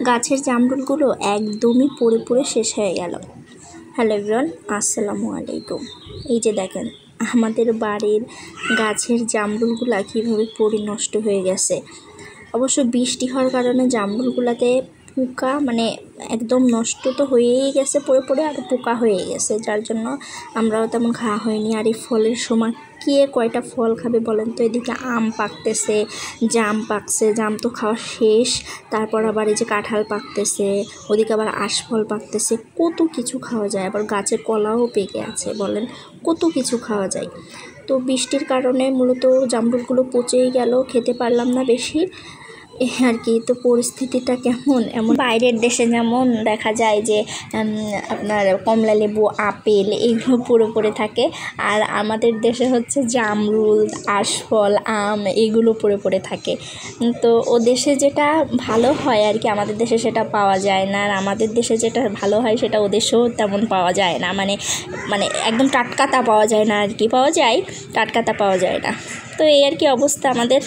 গাছের জামরুলগুলো একদমই পড়ে পড়ে শেষ হয়ে গেল। হ্যালো এভরিওয়ান, আসসালামু আলাইকুম। এই যে দেখেন আমাদের বাড়ির গাছের জামরুলগুলা কীভাবে পড়ে নষ্ট হয়ে গেছে। অবশ্য বৃষ্টি হওয়ার কারণে জামরুলগুলাতে পোকা একদম নষ্ট তো হয়েই গেছে, পড়ে পড়ে আর পোকা হয়ে গেছে, যার জন্য আমরাও তেমন খাওয়া হয়নি। আর এই ফলের সময় কে কয়টা ফল খাবে বলেন তো? এদিকে আম পাকতেছে, জাম পাকছে, জাম তো খাওয়া শেষ। তারপর আবার এই যে কাঁঠাল পাকতেছে, ওদিকে আবার আশফল পাকতেছে, কত কিছু খাওয়া যায়। আবার গাছে কলাও পেকে আছে, বলেন কত কিছু খাওয়া যায়। তো বৃষ্টির কারণে মূলত জামরুলগুলো পচেই গেল, খেতে পারলাম না বেশি আর কি। তো পরিস্থিতিটা কেমন, এমন বাইরের দেশে যেমন দেখা যায় যে আপনার কমলা লেবু, আপেল এগুলো পড়ে পড়ে থাকে, আর আমাদের দেশে হচ্ছে জামরুল, আশফল, আম এগুলো পড়ে পড়ে থাকে। তো ও দেশে যেটা ভালো হয় আর কি, আমাদের দেশে সেটা পাওয়া যায় না। আর আমাদের দেশে যেটা ভালো হয় সেটা ও দেশেও তেমন পাওয়া যায় না, মানে একদম টাটকাতা পাওয়া যায় না আর কি, পাওয়া যায় টাটকাতা পাওয়া যায় না। তো এই আর কি অবস্থা আমাদের।